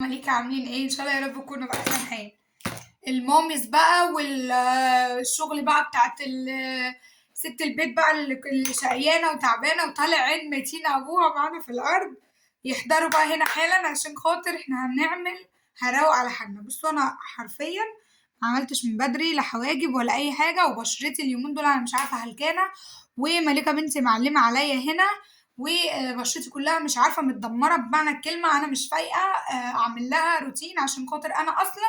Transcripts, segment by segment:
مليكة عاملين ايه؟ ان شاء الله يا رب تكونوا بأحسن حال. الماميز بقى والشغل بقى بتاعت ست البيت بقى اللي شقيانة وتعبانة وطالع عين ميتين ابوها معانا في الارض، يحضروا بقى هنا حالا عشان خاطر احنا هنروق على حالنا. بصوا انا حرفيا ما عملتش من بدري لا حواجب ولا اي حاجة، وبشرتي اليومين دول انا مش عارفة هلكانة، ومليكة بنتي معلمة عليا هنا، وبشرتي كلها مش عارفة متدمرة بمعنى الكلمة. انا مش فايقة اعمل لها روتين عشان خاطر انا اصلا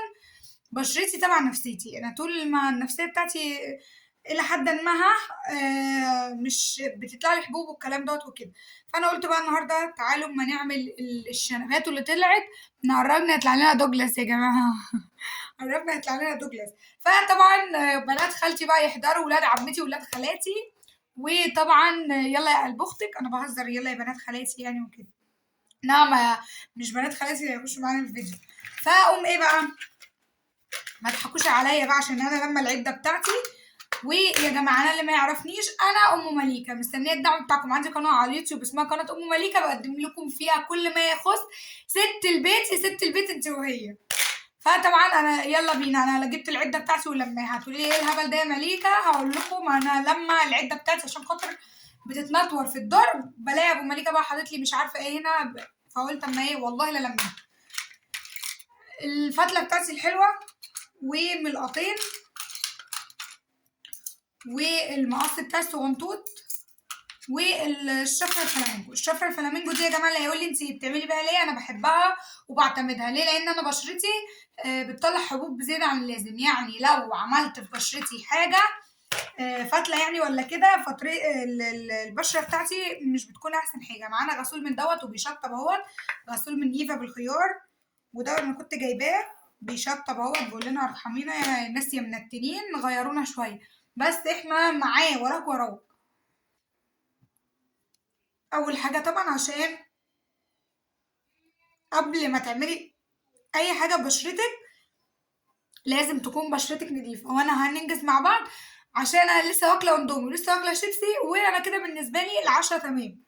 بشرتي تبع نفسيتي. انا طول ما النفسيه بتاعتي الى حد ما مش بتطلع لي حبوب والكلام دوت وكده. فانا قلت بقى النهارده تعالوا اما نعمل الشنبات اللي طلعت، قربنا يطلع لنا دوجلاس يا جماعه. قربنا يطلع لنا دوجلاس. فطبعا بنات خالتي بقى يحضروا، ولاد عمتي ولاد خالاتي، وطبعا يلا يا قلب اختك، انا بهزر يلا يا بنات خالاتي يعني وكده. نعم، مش بنات خالاتي اللي هيخشوا معانا الفيديو. فاقوم ايه بقى، ما تضحكوش عليا بقى عشان انا لما العده بتاعتي. ويا جماعه انا اللي ما يعرفنيش، انا ام مليكه، مستنيه الدعم بتاعكم. عندي قناه على اليوتيوب اسمها قناه ام مليكه، بقدم لكم فيها كل ما يخص ست البيت. يا ست البيت انت وهي. فطبعا انا يلا بينا، انا جبت العده بتاعتي ولما هتقولي لي ايه الهبل ده يا مليكه، هقول لكم انا لما العده بتاعتي عشان خاطر بتتنطور في الدرج، بلاقي ابو مليكه بقى حاطط لي مش عارفه ايه هنا، فقلت اما ايه والله لا لما الفتله بتاعتي الحلوه وملقطين والمقص بتاع الصغنطوط والشفره الفلامينجو. الشفره الفلامينجو دي يا جماعه اللي هيقول لي انت بتعملي بيها ليه، انا بحبها وبعتمدها ليه، لان انا بشرتي بتطلع حبوب بزياده عن اللازم. يعني لو عملت في بشرتي حاجه فتله يعني ولا كده، البشره بتاعتي مش بتكون احسن حاجه. معانا غسول من دوت وبيشطب اهوت، غسول من ايفا بالخيار، وده انا كنت جايباه بيشطب اهوت، بيقول لنا ارحمينا يا الناس يا منتنين غيرونا شويه، بس احنا معاه وراك وراك. اول حاجه طبعا عشان قبل ما تعملي اي حاجه ببشرتك لازم تكون بشرتك نظيفه. وانا هننجز مع بعض عشان انا لسه واكله اندومي ولسه واكله شيبسي، وانا كده بالنسبه لي العشاء تمام.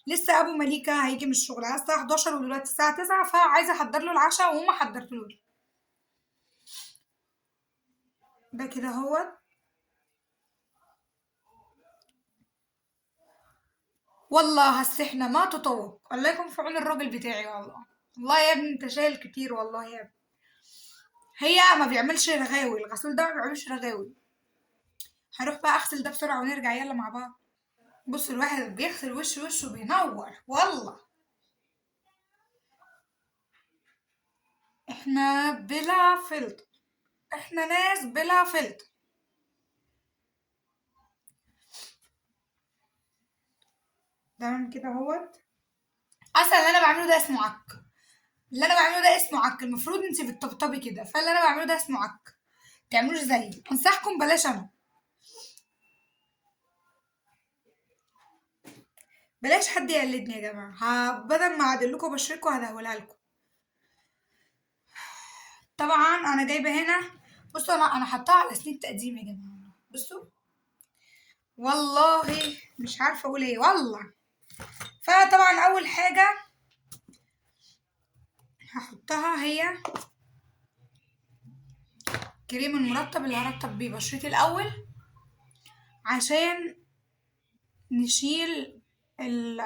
لسه ابو مليكه هيجي من الشغل على الساعه 11 ودلوقتي الساعه 9، فعايزه احضر له العشاء وما حضرتلوش. ده كده هو. والله هالسحنه ما تطوق، الله يكون في عون الراجل بتاعي والله. والله يا ابني انت شايل كتير والله يا ابني. هي ما بيعملش رغاوي، الغسول ده ما بيعملش رغاوي. هروح بقى اغسل ده بسرعه ونرجع يلا مع بعض. بص الواحد بيغسل وشه بينور والله. احنا بلا فلتر، احنا ناس بلا فلتر. تمام كده اهوت. اصلا اللي انا بعمله ده اسمه عك، اللي انا بعمله ده اسمه عك. المفروض انتي بتطبطبي كده، فاللي انا بعمله ده اسمه عك. تعملوش زيي، انصحكم بلاش انا. بلاش حد يقلدني يا جماعه، بدل ما اعدلكوا بشركوا هدهولها لكم. طبعا انا جايبه هنا، بصوا انا حطاها على سنين تقديم يا جماعه. بصوا والله مش عارفه اقول ايه والله. فطبعا اول حاجه هحطها هي كريم المرطب اللي هرطب بيه بشرتي الاول، عشان نشيل ال...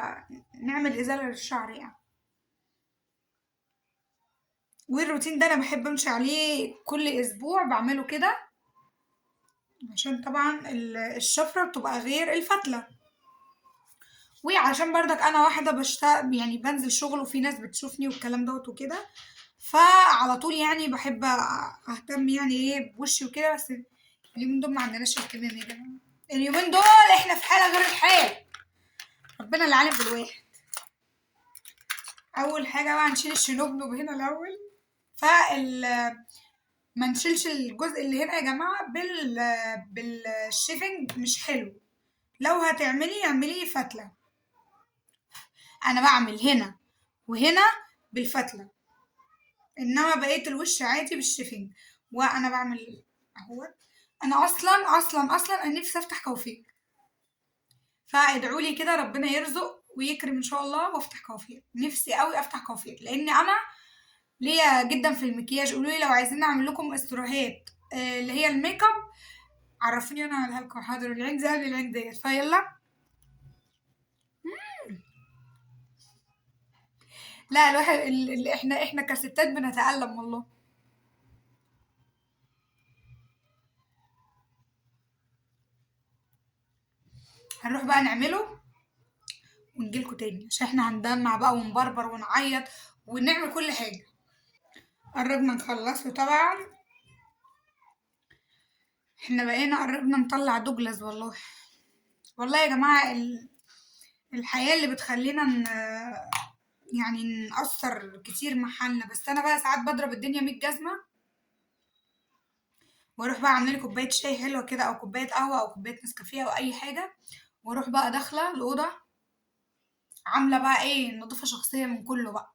نعمل ازاله للشعر يعني. والروتين ده انا بحب امشي عليه كل اسبوع، بعمله كده عشان طبعا الشفرة بتبقى غير الفتلة، وعشان برضك انا واحدة بشتغل يعني بنزل شغل وفي ناس بتشوفني والكلام دوت وكده، فعلى طول يعني بحب اهتم يعني ايه بوشي وكده. بس اليومين دول ما عندناش اهتمام يا جماعة، اليومين دول احنا في حالة غير الحال، ربنا اللي عالم بالواحد. اول حاجة بقى نشيل الشنوب هنا الاول. فال ما نشيلش الجزء اللي هنا يا جماعة بالشيفنج مش حلو. لو هتعملي اعملي فتلة، انا بعمل هنا وهنا بالفتلة، انما بقية الوش عادي بالشيفنج. وانا بعمل اهوت. انا اصلا انا نفسي افتح كوافير، فادعولي كده ربنا يرزق ويكرم ان شاء الله وافتح كوافير. نفسي قوي افتح كوافير لان انا ليا جدا في المكياج، قولوا لي لو عايزين اعمل لكم استروهات اللي هي الميك اب، عرفوني انا اعملها لكم. حاضر، العين زي قبل العين ديت، فيلا. لا الواحد احنا كستات بنتألم والله. هنروح بقى نعمله ونجيلكوا تاني، عشان احنا هندمع بقى ونبربر ونعيط ونعمل كل حاجة. قربنا نخلصه طبعا. احنا بقينا قربنا نطلع دوجلاس والله. والله يا جماعة الحياة اللي بتخلينا يعني نأثر كتير محلنا. بس أنا بقى ساعات بضرب الدنيا 100 جزمة، واروح بقى اعمل لي كوباية شاي حلوة كده، أو كوباية قهوة، أو كوباية نسكافيه، أو أي حاجة، واروح بقى داخلة الأوضة عاملة بقى ايه نظافة شخصية من كله بقى.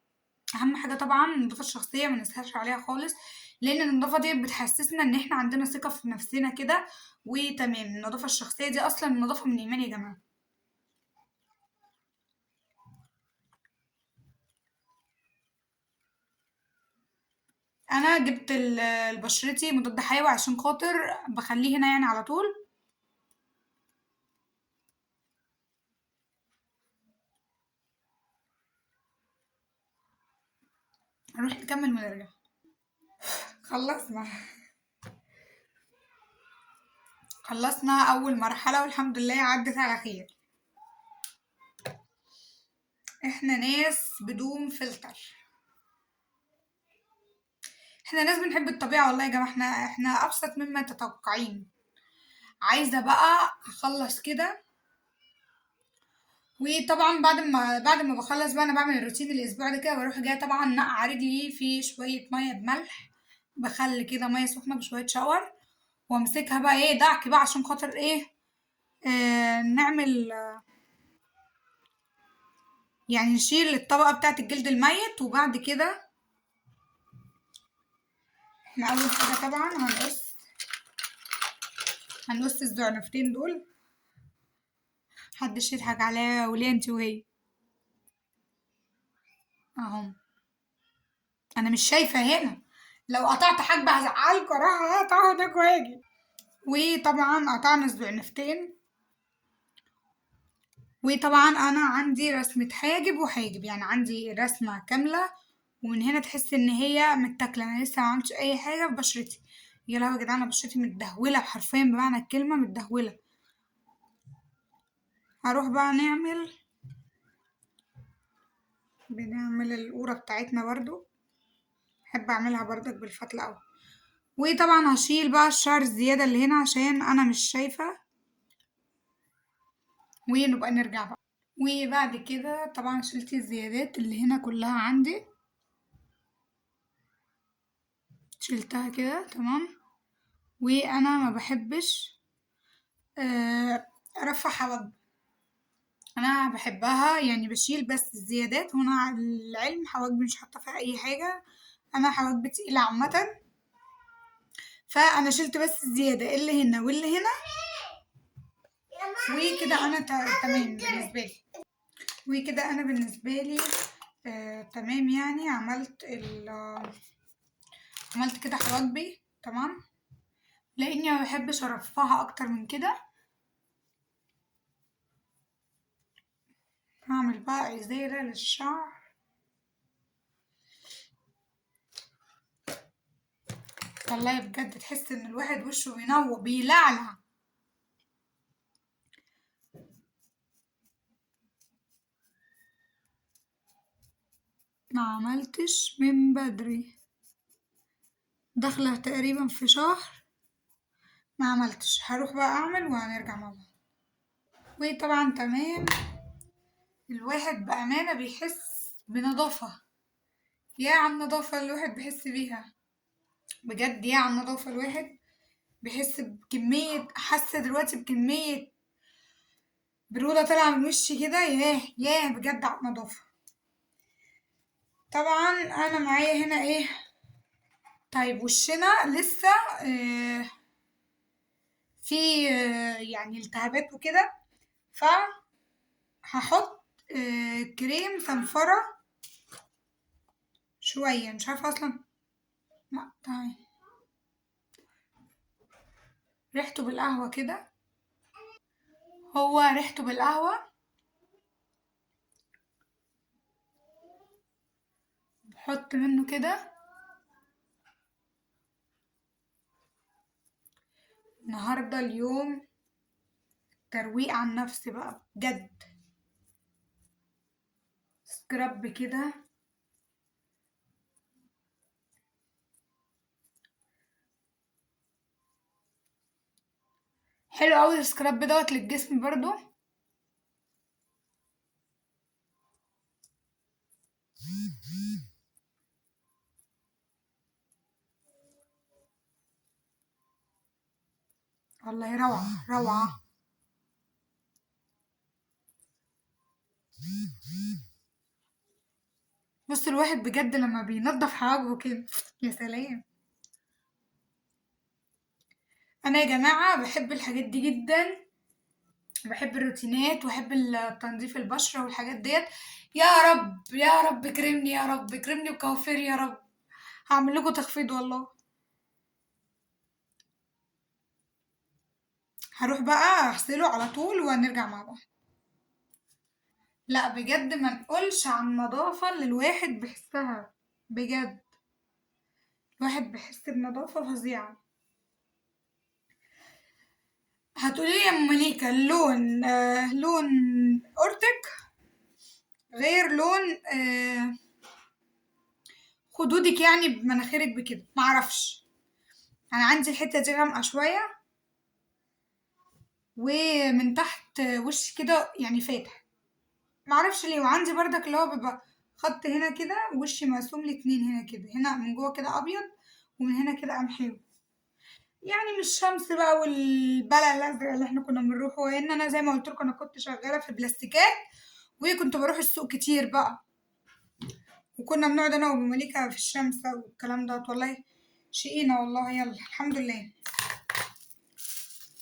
أهم حاجة طبعا النظافة الشخصية ما نسهرش عليها خالص، لأن النظافة دي بتحسسنا إن احنا عندنا ثقة في نفسنا كده. وتمام، النظافة الشخصية دي أصلا النظافة من الإيمان يا جماعة. انا جبت البشرتي مضاد حيوي عشان خاطر بخليه هنا يعني على طول. هنروح نكمل ونرجع. خلصنا. خلصنا اول مرحلة والحمد لله عدت على خير. احنا ناس بدون فلتر، احنا ناس بنحب الطبيعة والله يا جماعة. احنا ابسط مما تتوقعين. عايزة بقى اخلص كده. وطبعا بعد ما بخلص بقى انا بعمل الروتين الاسبوع ده كده، بروح جايه طبعا نقع رجلي في شويه ميه بملح، بخلي كده ميه سخنه بشويه شاور، وامسكها بقى ايه دعك بقى عشان خاطر ايه نعمل يعني نشيل الطبقه بتاعه الجلد الميت. وبعد كده احنا اول حاجه طبعا هنقص الزعنفتين دول. محدش يضحك عليا وليه انت وهي اهم. انا مش شايفه هنا، لو قطعت حاجه هزعلكوا، راح اقطع هناك واجي. وطبعا قطعنا الزعنفتين. وطبعا انا عندي رسمة حاجب وحاجب، يعني عندي رسمة كاملة، ومن هنا تحس ان هي متاكلة. انا لسه ما عملتش اي حاجة في بشرتي. يا لهوي يا جدعان، انا بشرتي متدهولة حرفيا بمعنى الكلمة متدهولة. هروح بقى بنعمل القورة بتاعتنا برضو. بحب اعملها برضك بالفتلة اوي. وطبعا هشيل بقى الشعر الزيادة اللي هنا عشان انا مش شايفة. ونبقى نرجع بقى. وبعد كده طبعا شلت الزيادات اللي هنا كلها عندي، شلتها كده تمام. وانا ما بحبش ارفع حواجبي، انا بحبها يعني بشيل بس الزيادات. هنا على العلم حواجبي مش حاطه فيها اي حاجه، انا حواجبي تقيله عامه. فانا شلت بس الزياده اللي هنا واللي هنا، وكده انا تمام بالنسبه لي. وكده انا بالنسبه لي تمام يعني. عملت كده حواجبي تمام، لاني ما بحبش ارفعها اكتر من كده. هعمل بقى ازاله للشعر. والله بجد تحس ان الواحد وشه بينور بيلعلع. ما عملتش من بدري، داخلة تقريبا في شهر ما عملتش. هروح بقى اعمل وهنرجع مع بعض. وطبعا تمام. الواحد بأمانة بيحس بنظافة. يا عن النظافة اللي الواحد بيحس بيها، بجد يا عن النظافة الواحد بيحس بكمية. حاسة دلوقتي بكمية برودة طالعة من وشي كده. ياه ياه بجد على النظافة. طبعا انا معايا هنا ايه. طيب وشنا لسه آه في يعني التهابات وكده، فهحط كريم صنفرة شوية، مش عارفة اصلا. لا تمام. ريحته بالقهوة كده، هو ريحته بالقهوة. بحط منه كده. النهاردة اليوم ترويق عن نفسي بقى بجد. سكراب كده. حلو اوي السكراب دوت للجسم برضو. والله روعة روعة. بص الواحد بجد لما بينضف حواجبه كده يا سلام. انا يا جماعة بحب الحاجات دي جدا، بحب الروتينات وبحب تنظيف البشرة والحاجات ديت. يا رب يا رب كرمني، يا رب كرمني وكوفر يا رب. هعمل لكم تخفيض والله. هروح بقى اغسله على طول ونرجع مع بعض. لا بجد ما نقولش عن نظافة اللي الواحد بيحسها بجد. الواحد بيحس بنظافة فظيعة. هتقولي لي يا ام مليكة اللون لون اورتك غير لون خدودك يعني بمناخيرك بكده، معرفش. انا عندي الحتة دي غامقة شوية، ومن تحت وشي كده يعني فاتح، معرفش ليه. وعندي بردك اللي هو بيبقى خط هنا كده، وشي مقسوم لاتنين هنا كده، هنا من جوه كده ابيض ومن هنا كده قمحوي. يعني مش شمس بقى والبلا الازرق اللي احنا كنا بنروحه، لان انا زي ما قلت لكم انا كنت شغاله في بلاستيكات، وكنت بروح السوق كتير بقى، وكنا بنقعد انا ومليكه في الشمس والكلام ده والله. شقينا والله. يلا الحمد لله.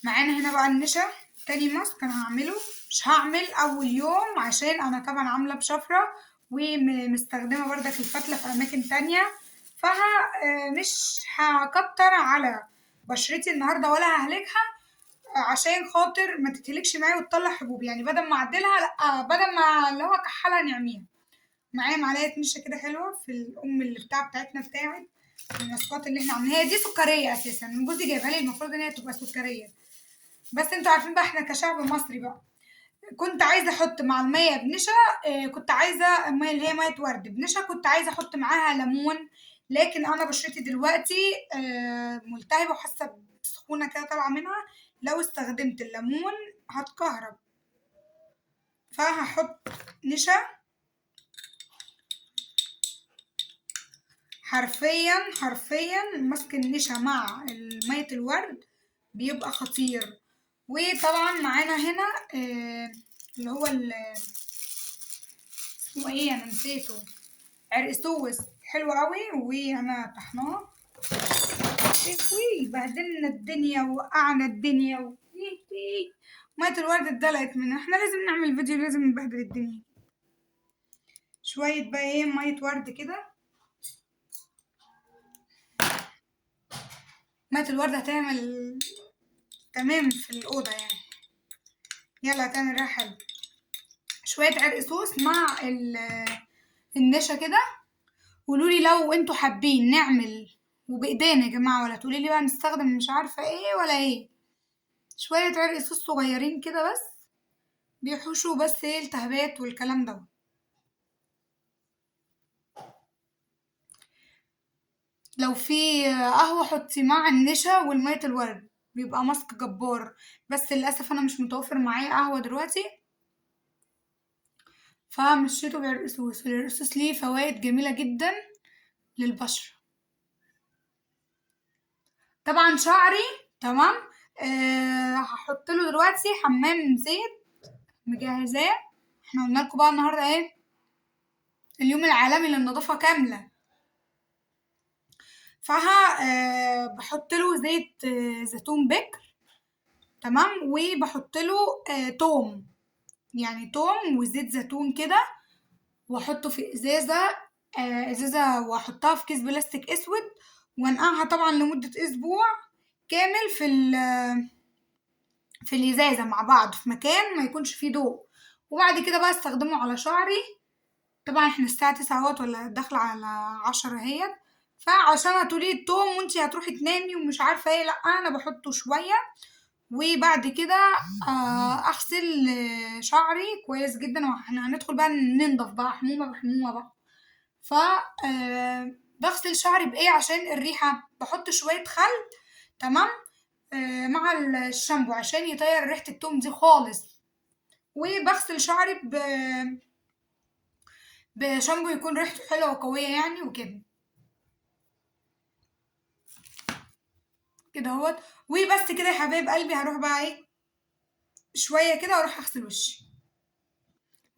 معانا هنا بقى النشا، تاني ماسك انا هعمله. مش هعمل اول يوم عشان انا طبعا عامله بشفره ومستخدمه بردك الفتله في اماكن تانية، مش هكتر على بشرتي النهارده ولا ههلكها، عشان خاطر ما تتهلكش معايا وتطلع حبوب. يعني بدل ما اعدلها، لا بدل ما اللي هو كحلها نعميها. معايا معلقه نشا كده حلوه في الام اللي بتاعتنا بتاعت الماسكات اللي احنا عاملينها. هي دي سكريه اساسا، جوزي جايبها لي، المفروض ان هي تبقى سكريه، بس انتوا عارفين بقى احنا كشعب مصري بقى. كنت عايزه احط مع الميه بنشا، كنت عايزه الميه اللي هي ميه ورد بنشا، كنت عايزه احط معاها ليمون. لكن انا بشرتي دلوقتي ملتهبه وحاسه بسخونه كده طالعه منها، لو استخدمت الليمون هتكهرب. فهحط نشا. حرفيا حرفيا ماسك النشا مع مية الورد بيبقى خطير. وطبعا معانا هنا اللي هو اسمه ايه انا نسيته، عرقسوس حلو قوي، وانا طحناه. بهدلنا الدنيا ووقعنا الدنيا مية الورد اتدلقت منها. احنا لازم نعمل فيديو، لازم نبهدل الدنيا. شوية بقى ايه مية ورد كده. مية الورد هتعمل تمام في الأوضة يعني. يلا هتعمل ريحة حلوة. شوية عرقسوس مع النشا كده. قولولي لو انتوا حابين نعمل وبإيدينا يا جماعة، ولا تقولي لي بقى نستخدم مش عارفة ايه ولا ايه. شوية عرقسوس صغيرين كده بس، بيحوشوا بس ايه التهابات والكلام ده. لو في قهوة حطي مع النشا والمية الورد، بيبقى ماسك جبار. بس للأسف أنا مش متوفر معايا قهوة دلوقتي، فمشيته بعرقسوس. العرقسوس ليه فوائد جميلة جدا للبشرة. طبعا شعري تمام. هحط له دلوقتي حمام زيت مجهزاه. احنا قلنا لكم بقى النهارده ايه، اليوم العالمي للنظافة كاملة. بحط له زيت زيتون بكر تمام، وبحط له توم، يعني توم وزيت زيتون كده، واحطه في ازازة ازازة واحطها في كيس بلاستيك اسود، وانقعها طبعا لمدة اسبوع كامل في الازازة مع بعض في مكان ما يكونش فيه ضوء. وبعد كده بقى استخدمه على شعري. طبعا احنا الساعة 9 اهوت ولا داخلة على 10 اهيت، فعشان هتقولي التوم وانتي هتروحي تنامي ومش عارفة ايه، لأ انا بحطه شوية. وبعد كده اغسل شعري كويس جدا، واحنا هندخل بقى ننضف بقى حمومة بحمومة بقى. ف بغسل شعري بايه عشان الريحة، بحط شوية خل، تمام، مع الشامبو عشان يطير ريحة التوم دي خالص. وبغسل شعري بشامبو يكون ريحته حلوة وقوية يعني وكده، كده اهوت. وبس كده يا حبايب قلبي، هروح بقى ايه شوية كده واروح اغسل وشي.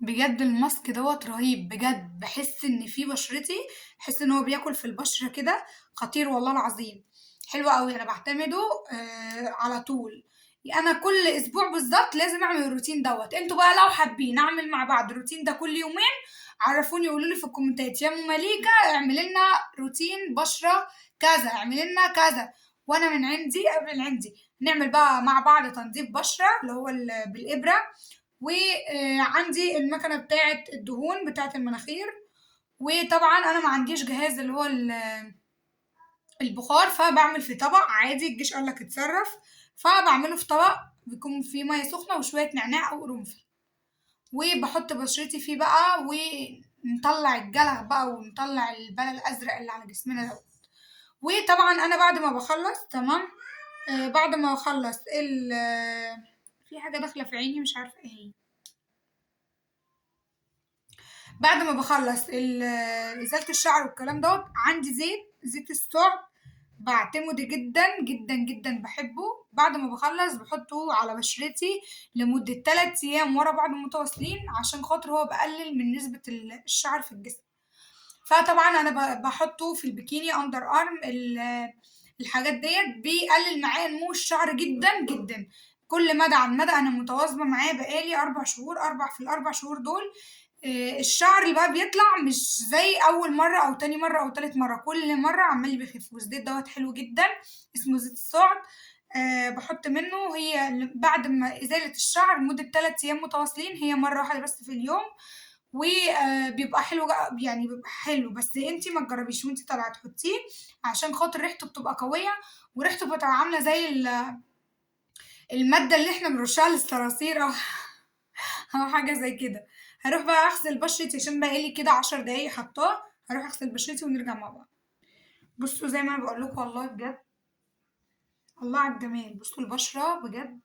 بجد الماسك دوت رهيب بجد، بحس ان في بشرتي، بحس ان هو بياكل في البشرة كده، خطير والله العظيم، حلو قوي. انا بعتمده على طول. انا كل اسبوع بالظبط لازم اعمل الروتين دوت. انتوا بقى لو حابين نعمل مع بعض الروتين ده كل يومين، عرفوني قولوا لي في الكومنتات يا ام مليكه اعملي لنا روتين بشره كذا، اعملي لنا كذا، وانا من عندي نعمل بقى مع بعض تنظيف بشره اللي هو بالابره. وعندي المكنه بتاعه الدهون بتاعه المناخير. وطبعا انا ما عنديش جهاز اللي هو البخار، فبعمل في طبق عادي، الجيش قالك اتصرف، فبعمله في طبق بيكون فيه ميه سخنه وشويه نعناع او قرنفل، وبحط بشرتي فيه بقى، ونطلع الجلغ بقى ونطلع البلا الازرق اللي على جسمنا ده. وطبعا انا بعد ما بخلص تمام، بعد ما بخلص في حاجه داخله في عيني مش عارفه ايه هي. بعد ما بخلص ازالة الشعر والكلام دوت، عندي زيت السعد، بعتمد جدا جدا جدا بحبه. بعد ما بخلص بحطه على بشرتي لمدة 3 ايام ورا بعض متواصلين، عشان خاطر هو بقلل من نسبة الشعر في الجسم. فطبعا انا بحطه في البيكيني اندر ارم، الحاجات ديت بيقلل معايا نمو الشعر جدا جدا. كل مدى عن مدى انا متواظبه معاه بقالي 4 شهور، في ال4 شهور دول الشعر اللي بقى بيطلع مش زي اول مره او تاني مره او تالت مره، كل مره عمال بيخف. والزيت دوت حلو جدا، اسمه زيت السعد. بحط منه، هي بعد ما ازاله الشعر لمده 3 ايام متواصلين، هي مره واحده بس في اليوم. وبيبقى حلو يعني بيبقى حلو، بس انتي ما تجربيش وانتي طالعه تحطيه، عشان خاطر ريحته بتبقى قويه، وريحته بتبقى عامله زي الماده اللي احنا بنرشها للصراصير او حاجه زي كده. هروح بقى اغسل بشرتي عشان بقالي كده 10 دقايق حطاه. هروح اغسل بشرتي ونرجع مع بعض. بصوا زي ما انا بقول لكم والله بجد، الله على الجمال. بصوا البشره بجد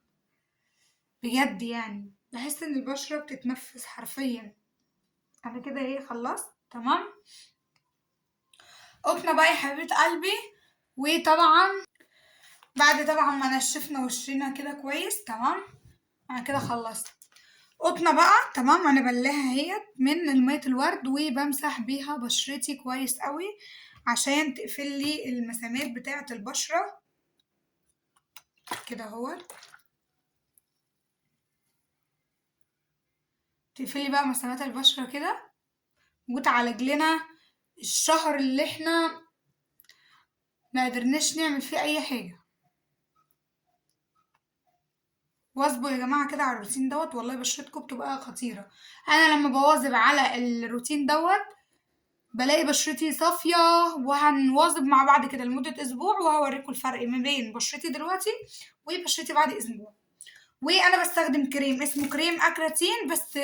بجد، يعني بحس ان البشره بتتنفس حرفيا. انا كده ايه خلصت تمام. قطنا بقى يا حبيبة قلبي. وطبعا بعد طبعا ما نشفنا وشنا كده كويس تمام، انا كده خلصت. قطنا بقى تمام، انا بلاها اهيت من المية الورد، وبمسح بيها بشرتي كويس قوي عشان تقفل لي المسامات بتاعة البشرة كده اهو. تقفلي بقى مسامات البشرة كده، وتعالج لنا الشهر اللي احنا ما قدرناش نعمل فيه اي حاجة. واظبوا يا جماعة كده على الروتين دوت، والله بشرتكم بتبقى خطيرة. انا لما بواظب على الروتين دوت بلاقي بشرتي صافية. وهنواظب مع بعض كده لمدة اسبوع، وهوريكم الفرق ما بين بشرتي دلوقتي وبشرتي بعد اسبوع. وانا بستخدم كريم اسمه كريم اكراتين، بس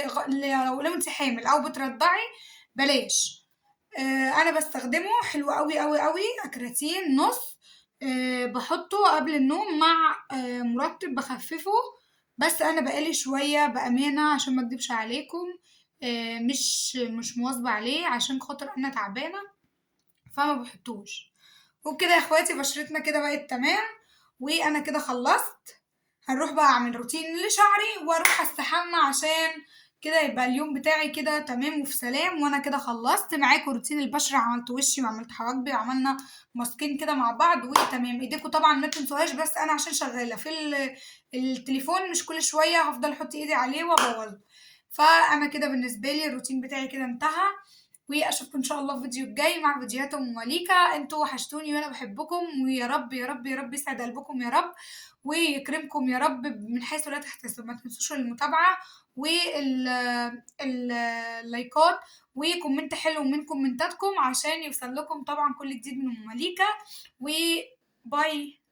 لو انت حامل او بترضعي بلاش. انا بستخدمه حلو قوي قوي قوي، اكراتين نص. بحطه قبل النوم مع مرطب بخففه. بس انا بقالي شويه بامانه عشان ما اكدبش عليكم، مش مواظبه عليه عشان خاطر انا تعبانه، فما بحطوش. وبكده يا اخواتي بشرتنا كده بقت تمام، وانا كده خلصت. هنروح بقى اعمل روتين لشعري واروح استحمى، عشان كده يبقى اليوم بتاعي كده تمام وفي سلام. وانا كده خلصت معاكم روتين البشرة، عملت وشي وعملت حواجبي وعملنا ماسكين كده مع بعض وتمام. ايديكم طبعا ما تنسوهاش، بس انا عشان شغالة في التليفون مش كل شوية هفضل احط ايدي عليه وابوظه. فانا كده بالنسبة لي الروتين بتاعي كده انتهى. واشوفكم ان شاء الله في الفيديو الجاي مع فيديوهات ام مليكة. انتوا وحشتوني وانا بحبكم، ويا رب يا رب يا رب يسعد قلبكم يا رب، ويكرمكم يا رب من حيث لا تحتسبوا. ما تنسوش المتابعة واللايكات وكومنت حلو من كومنتاتكم عشان يوصل لكم طبعا كل جديد من ام مليكة. وباي.